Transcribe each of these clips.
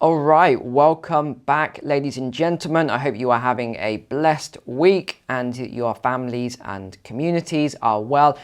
All right, welcome back, ladies and gentlemen. I hope you are having a blessed week and your families and communities are well.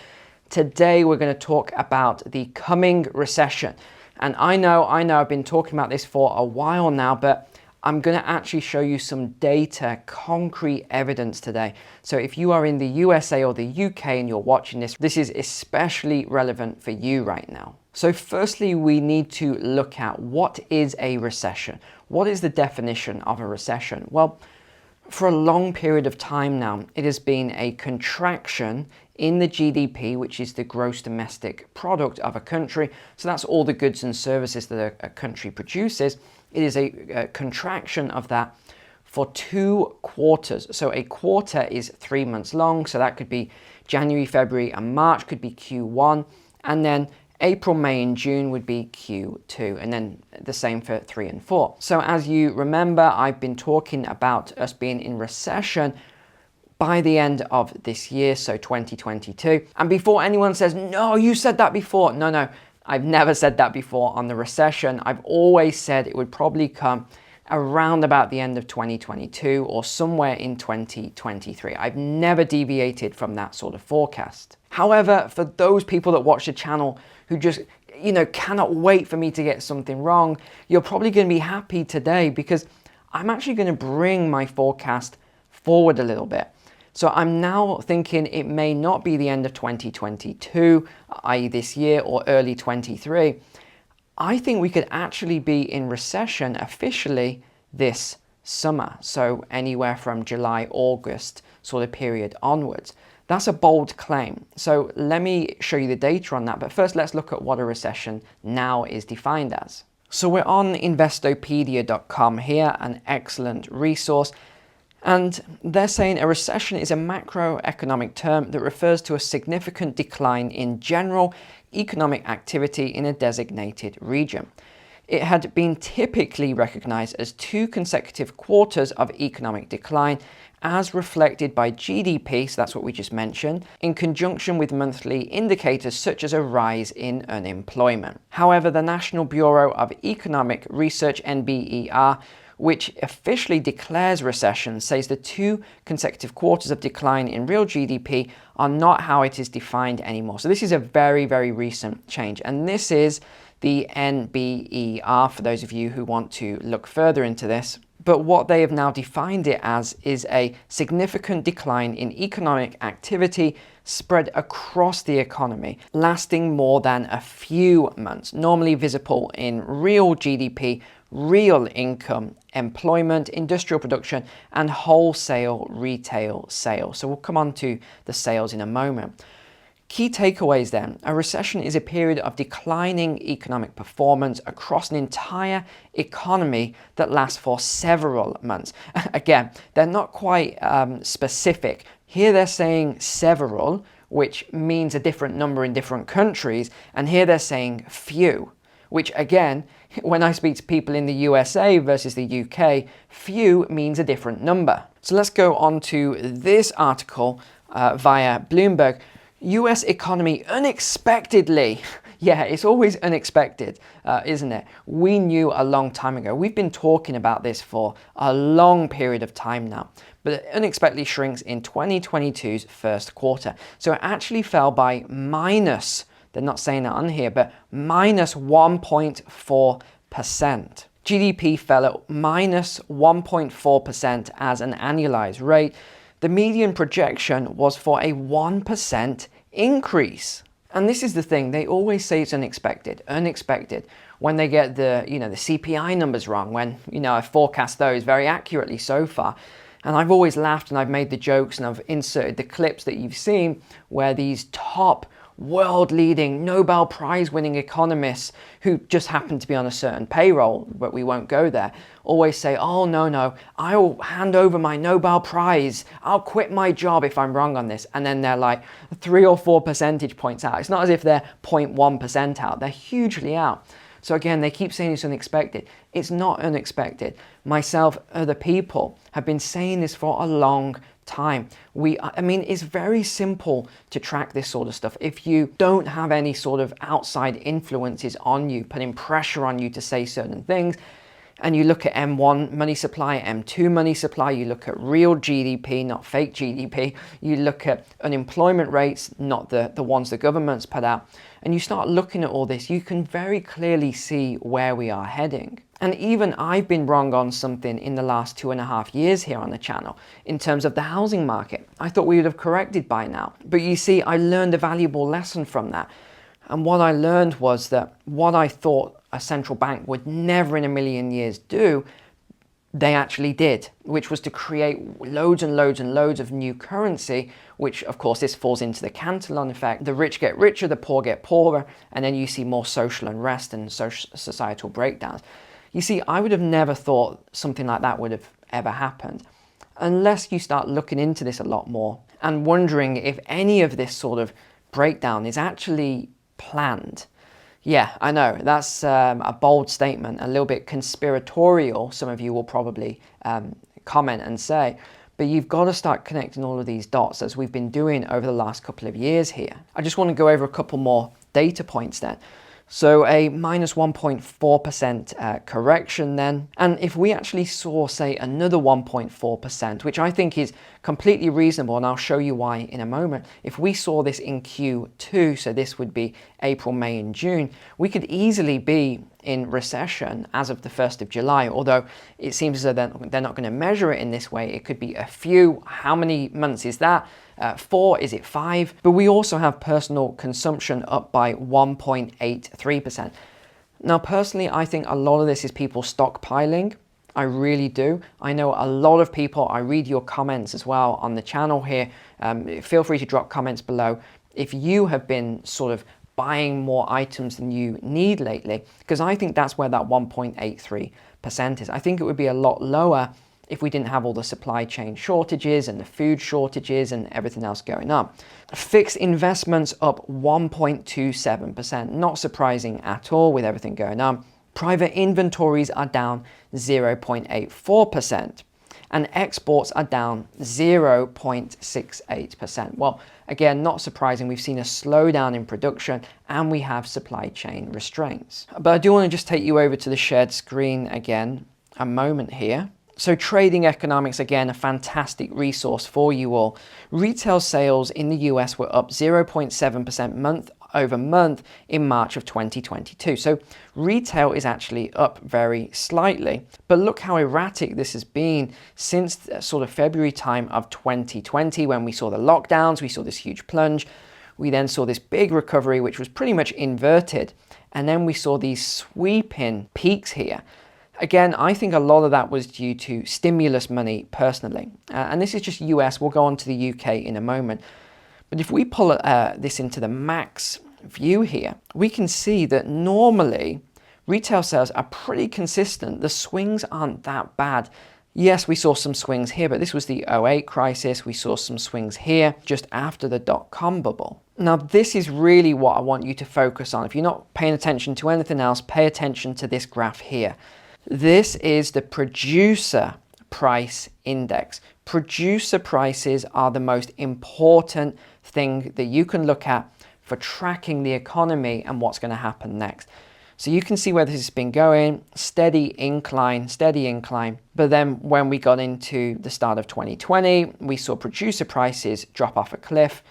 Today, we're going to talk about the coming recession. And I know I've been talking about this for a while now, but I'm going to actually show you some data, concrete evidence today. So if you are in the USA or the UK and you're watching this, this is especially relevant for you right now. So firstly, we need to look at what is a recession. What is the definition of a recession? Well, for a long period of time now, it has been a contraction in the GDP, which is the gross domestic product of a country. So that's all the goods and services that a country produces. It is a contraction of that for 2 quarters. So a quarter is 3 months long. So that could be January, February, and March could be Q1. And then April, May, and June would be Q2, and then the same for 3 and 4. So as you remember, I've been talking about us being in recession by the end of this year, so 2022. And before anyone says, no, you said that before. No, I've never said that before on the recession. I've always said it would probably come around about the end of 2022 or somewhere in 2023. I've never deviated from that sort of forecast. However, for those people that watch the channel who just, cannot wait for me to get something wrong, you're probably going to be happy today because I'm actually going to bring my forecast forward a little bit. So I'm now thinking it may not be the end of 2022, i.e. this year, or early 23. I think we could actually be in recession officially this summer. So anywhere from July, August sort of period onwards. That's a bold claim. So let me show you the data on that. But first, let's look at what a recession now is defined as. So we're on investopedia.com here, an excellent resource. And they're saying a recession is a macroeconomic term that refers to a significant decline in general economic activity in a designated region. It had been typically recognized as 2 consecutive quarters of economic decline as reflected by GDP, so that's what we just mentioned, in conjunction with monthly indicators such as a rise in unemployment. However, the National Bureau of Economic Research, NBER, which officially declares recession, says the 2 consecutive quarters of decline in real GDP are not how it is defined anymore. So this is a very, very recent change. And this is the NBER, for those of you who want to look further into this. But what they have now defined it as is a significant decline in economic activity spread across the economy, lasting more than a few months, normally visible in real GDP, real income, employment, industrial production, and wholesale retail sales. So we'll come on to the sales in a moment. Key takeaways then, a recession is a period of declining economic performance across an entire economy that lasts for several months. Again, they're not quite specific. Here they're saying several, which means a different number in different countries, and here they're saying few, which again, when I speak to people in the USA versus the UK, few means a different number. So let's go on to this article via Bloomberg. US economy unexpectedly, yeah, it's always unexpected, isn't it? We knew a long time ago. We've been talking about this for a long period of time now, but it unexpectedly shrinks in 2022's first quarter. So it actually fell by minus, they're not saying that on here, but minus 1.4%. GDP fell at minus 1.4% as an annualized rate. The median projection was for a 1% increase. And this is the thing, they always say it's unexpected, when they get the CPI numbers wrong, when, I forecast those very accurately so far. And I've always laughed and I've made the jokes and I've inserted the clips that you've seen where these top world-leading Nobel Prize-winning economists who just happen to be on a certain payroll, but we won't go there, always say, oh, no, I'll hand over my Nobel Prize. I'll quit my job if I'm wrong on this. And then they're like 3 or 4 percentage points out. It's not as if they're 0.1% out. They're hugely out. So again, they keep saying it's unexpected. It's not unexpected. Myself, other people have been saying this for a long time. It's very simple to track this sort of stuff. If you don't have any sort of outside influences on you, putting pressure on you to say certain things, And you look at M1 money supply, M2 money supply, you look at real GDP, not fake GDP, you look at unemployment rates, not the ones the government's put out, and you start looking at all this, you can very clearly see where we are heading. And even I've been wrong on something in the last 2.5 years here on the channel in terms of the housing market. I thought we would have corrected by now. But you see, I learned a valuable lesson from that. And what I learned was that what I thought a central bank would never in a million years do, they actually did, which was to create loads and loads and loads of new currency, which of course this falls into the Cantillon effect. The rich get richer, the poor get poorer, and then you see more social unrest and societal breakdowns. You see, I would have never thought something like that would have ever happened unless you start looking into this a lot more and wondering if any of this sort of breakdown is actually planned. Yeah, I know, that's a bold statement, a little bit conspiratorial, some of you will probably comment and say, but you've got to start connecting all of these dots as we've been doing over the last couple of years here. I just want to go over a couple more data points then. So a minus 1.4% correction then. And if we actually saw, say, another 1.4%, which I think is completely reasonable, and I'll show you why in a moment. If we saw this in Q2, so this would be April, May, and June, we could easily be in recession as of the 1st of July, although it seems as though they're not going to measure it in this way. It could be a few. How many months is that? 4? Is it 5? But we also have personal consumption up by 1.83%. Now, personally, I think a lot of this is people stockpiling. I really do. I know a lot of people, I read your comments as well on the channel here. Feel free to drop comments below if you have been sort of buying more items than you need lately, because I think that's where that 1.83% is. I think it would be a lot lower if we didn't have all the supply chain shortages and the food shortages and everything else going on. Fixed investments up 1.27%, not surprising at all with everything going on. Private inventories are down 0.84%. And exports are down 0.68%. Well, again, not surprising. We've seen a slowdown in production and we have supply chain restraints. But I do want to just take you over to the shared screen again, a moment here. So trading economics, again, a fantastic resource for you all. Retail sales in the US were up 0.7% month over month in March of 2022. So retail is actually up very slightly, but look how erratic this has been since sort of February time of 2020 when we saw the lockdowns, we saw this huge plunge. We then saw this big recovery, which was pretty much inverted. And then we saw these sweeping peaks here. Again, I think a lot of that was due to stimulus money personally. And this is just US, we'll go on to the UK in a moment. But if we pull this into the max view here, we can see that normally retail sales are pretty consistent. The swings aren't that bad. Yes, we saw some swings here, but this was the 08 crisis. We saw some swings here just after the dot-com bubble. Now, this is really what I want you to focus on. If you're not paying attention to anything else, pay attention to this graph here. This is the producer price index. Producer prices are the most important thing that you can look at for tracking the economy and what's going to happen next. So you can see where this has been going, steady incline. But then when we got into the start of 2020, we saw producer prices drop off a cliff.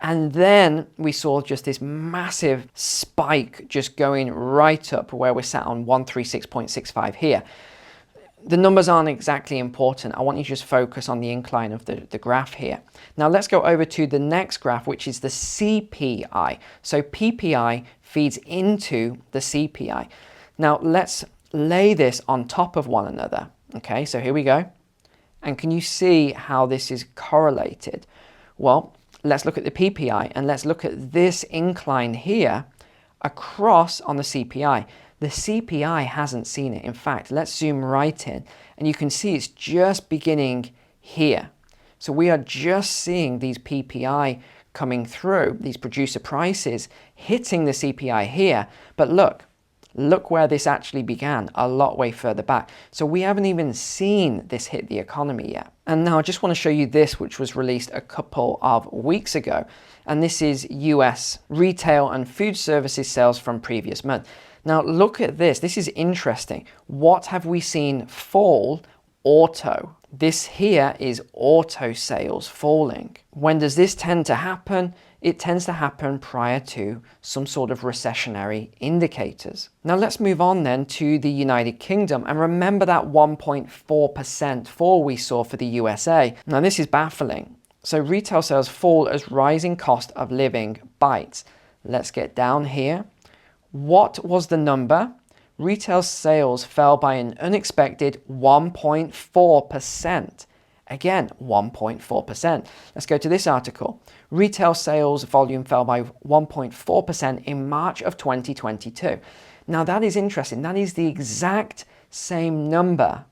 And then we saw just this massive spike just going right up where we're sat on 136.65 here. The numbers aren't exactly important. I want you to just focus on the incline of the graph here. Now let's go over to the next graph, which is the CPI. So PPI feeds into the CPI. Now let's lay this on top of one another. Okay, so here we go. And can you see how this is correlated? Well, let's look at the PPI and let's look at this incline here across on the CPI. The CPI hasn't seen it. In fact, let's zoom right in and you can see it's just beginning here. So we are just seeing these PPI coming through, these producer prices hitting the CPI here. But look where this actually began, a lot way further back. So we haven't even seen this hit the economy yet. And now I just want to show you this, which was released a couple of weeks ago. And this is US retail and food services sales from previous month. Now look at this. This is interesting. What have we seen fall? Auto. This here is auto sales falling. When does this tend to happen? It tends to happen prior to some sort of recessionary indicators. Now let's move on then to the United Kingdom, and remember that 1.4% fall we saw for the USA. Now this is baffling. So retail sales fall as rising cost of living bites. Let's get down here. What was the number? Retail sales fell by an unexpected 1.4%. Again, 1.4%. Let's go to this article. Retail sales volume fell by 1.4% in March of 2022. Now that is interesting. That is the exact same number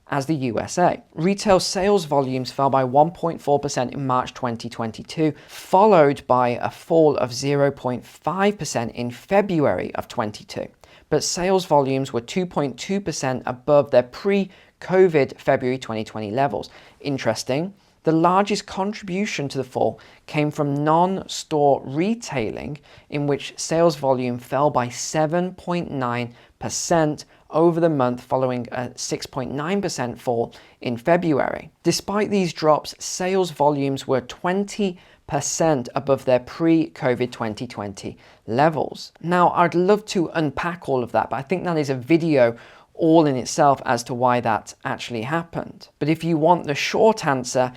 as the USA. Retail sales volumes fell by 1.4% in March 2022, followed by a fall of 0.5% in February of 22. But sales volumes were 2.2% above their pre-COVID February 2020 levels. Interesting. The largest contribution to the fall came from non-store retailing, in which sales volume fell by 7.9% over the month, following a 6.9% fall in February. Despite these drops, sales volumes were 20% above their pre-COVID 2020 levels. Now, I'd love to unpack all of that, but I think that is a video all in itself as to why that actually happened. But if you want the short answer,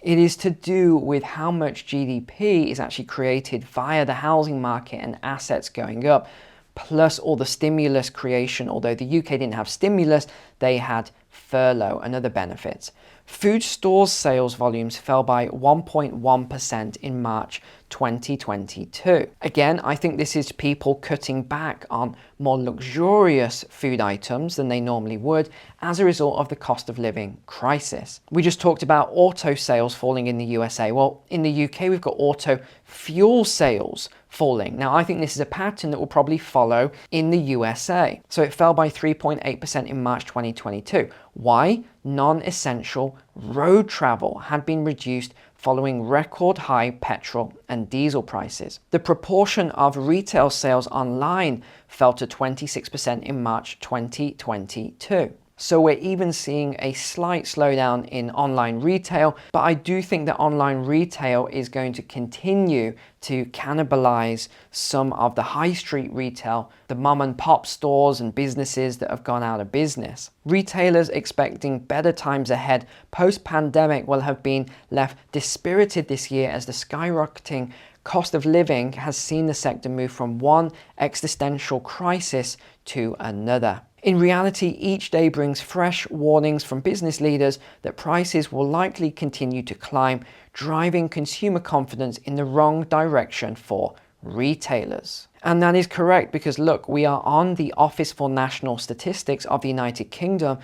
it is to do with how much GDP is actually created via the housing market and assets going up, plus all the stimulus creation. Although the UK didn't have stimulus, they had furlough and other benefits. Food stores sales volumes fell by 1.1% in March 2022. Again, I think this is people cutting back on more luxurious food items than they normally would as a result of the cost of living crisis. We just talked about auto sales falling in the USA. Well, in the UK, we've got auto fuel sales falling. Now, I think this is a pattern that will probably follow in the USA. So it fell by 3.8% in March 2022. Why? Non-essential road travel had been reduced following record high petrol and diesel prices. The proportion of retail sales online fell to 26% in March 2022. So we're even seeing a slight slowdown in online retail, but I do think that online retail is going to continue to cannibalize some of the high street retail, the mom and pop stores and businesses that have gone out of business. Retailers expecting better times ahead post-pandemic will have been left dispirited this year, as the skyrocketing cost of living has seen the sector move from one existential crisis to another. In reality, each day brings fresh warnings from business leaders that prices will likely continue to climb, driving consumer confidence in the wrong direction for retailers. And that is correct, because look, we are on the Office for National Statistics of the United Kingdom,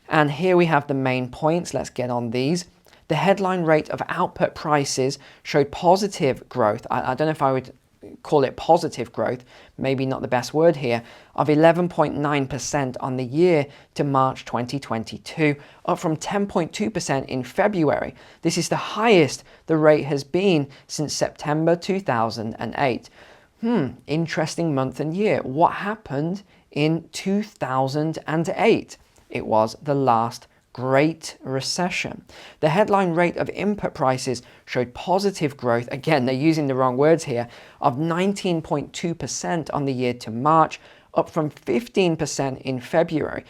and here we have the main points. Let's get on these. The headline rate of output prices showed positive growth. I don't know if I would call it positive growth, maybe not the best word here, of 11.9% on the year to March 2022, up from 10.2% in February. This is the highest the rate has been since September 2008. Interesting month and year. What happened in 2008? It was the last Great Recession. The headline rate of input prices showed positive growth, again they're using the wrong words here, of 19.2% on the year to March, up from 15% in February.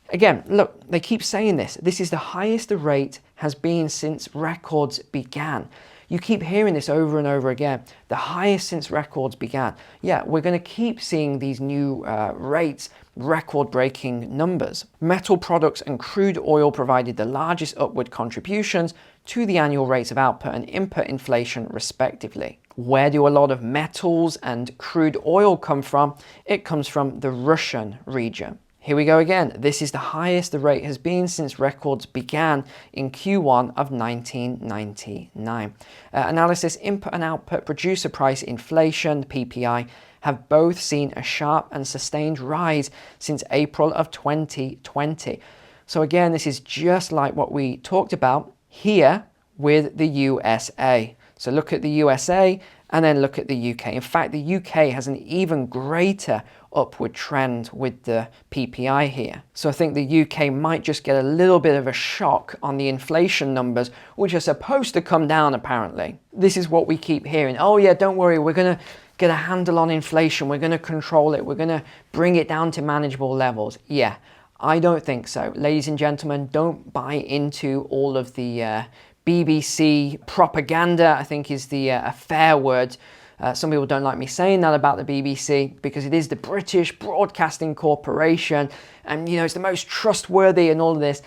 Again, look, they keep saying this is the highest the rate has been since records began. You keep hearing this over and over again, the highest since records began. Yeah, we're going to keep seeing these new rates, record-breaking numbers. Metal products and crude oil provided the largest upward contributions to the annual rates of output and input inflation, respectively. Where do a lot of metals and crude oil come from? It comes from the Russian region. Here we go again. This is the highest the rate has been since records began in Q1 of 1999. Analysis, input and output producer price inflation, PPI, have both seen a sharp and sustained rise since April of 2020. So again, this is just like what we talked about here with the USA. So look at the USA, And then look at the UK. In fact, the UK has an even greater upward trend with the PPI here. So I think the UK might just get a little bit of a shock on the inflation numbers, which are supposed to come down apparently. This is what we keep hearing. Oh yeah, don't worry, we're going to get a handle on inflation. We're going to control it. We're going to bring it down to manageable levels. Yeah, I don't think so. Ladies and gentlemen, don't buy into all of the BBC propaganda, I think is the a fair word. Some people don't like me saying that about the BBC because it is the British Broadcasting Corporation and, you know, it's the most trustworthy and all of this.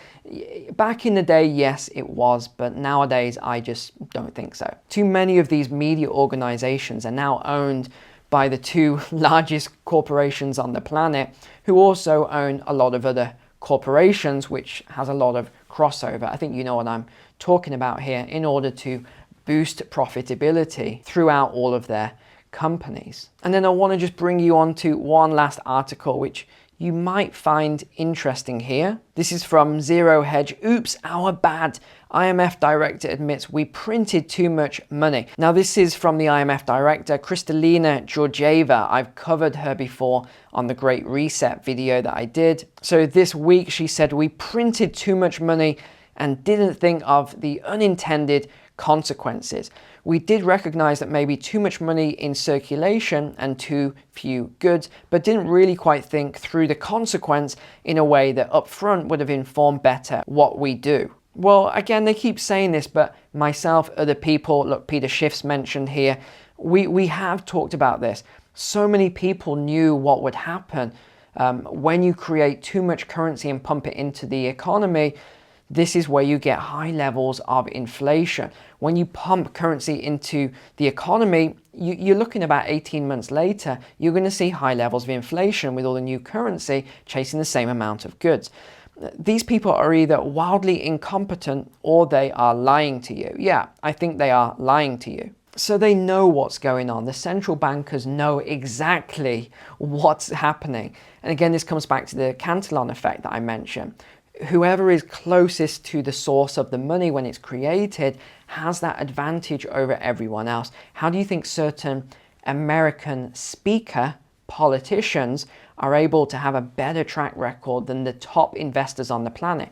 Back in the day, yes, it was, but nowadays I just don't think so. Too many of these media organizations are now owned by the two largest corporations on the planet, who also own a lot of other corporations, which has a lot of crossover. I think you know what I'm talking about here, in order to boost profitability throughout all of their companies. And then I want to just bring you on to one last article which you might find interesting here. This is from Zero Hedge. Oops, our bad. IMF director admits we printed too much money. Now this is from the IMF director, Kristalina Georgieva. I've covered her before on the Great Reset video that I did. So this week she said we printed too much money and didn't think of the unintended consequences. We did recognize that maybe too much money in circulation and too few goods, but didn't really quite think through the consequence in a way that upfront would have informed better what we do. Well, again, they keep saying this, but myself, other people, look, Peter Schiff's mentioned here, we have talked about this. So many people knew what would happen when you create too much currency and pump it into the economy. This is where you get high levels of inflation. When you pump currency into the economy, you're looking about 18 months later, you're going to see high levels of inflation with all the new currency chasing the same amount of goods. These people are either wildly incompetent or they are lying to you. Yeah, I think they are lying to you. So they know what's going on. The central bankers know exactly what's happening. And again, this comes back to the Cantillon effect that I mentioned. Whoever is closest to the source of the money when it's created has that advantage over everyone else. How do you think certain American speaker politicians are able to have a better track record than the top investors on the planet?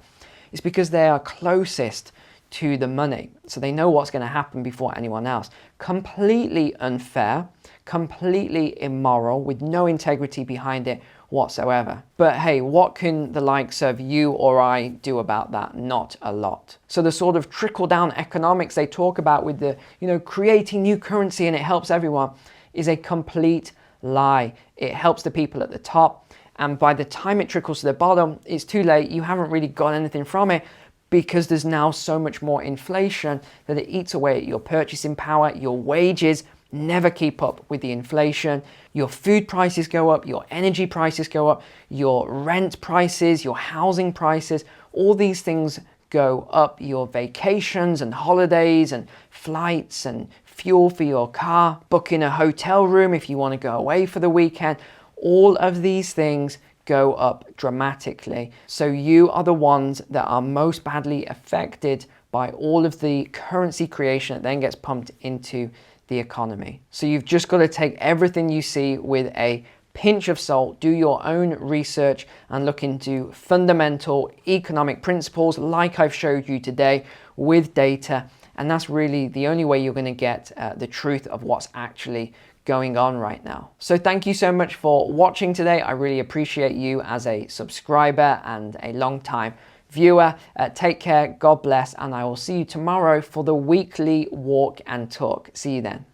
It's because they are closest to the money. So they know what's going to happen before anyone else. Completely unfair, completely immoral, with no integrity behind it whatsoever. But hey, what can the likes of you or I do about that? Not a lot. So the sort of trickle-down economics they talk about with the, creating new currency and it helps everyone is a complete lie. It helps the people at the top, and by the time it trickles to the bottom, it's too late. You haven't really got anything from it because there's now so much more inflation that it eats away at your purchasing power. Your wages never keep up with the inflation. Your food prices go up, your energy prices go up, your rent prices, your housing prices, all these things go up. Your vacations and holidays and flights and fuel for your car, booking a hotel room if you want to go away for the weekend, all of these things go up dramatically. So you are the ones that are most badly affected by all of the currency creation that then gets pumped into the economy. So you've just got to take everything you see with a pinch of salt, do your own research and look into fundamental economic principles like I've showed you today with data. And that's really the only way you're going to get the truth of what's actually going on right now. So thank you so much for watching today. I really appreciate you as a subscriber and a long-time viewer. Take care, God bless, and I will see you tomorrow for the weekly walk and talk. See you then.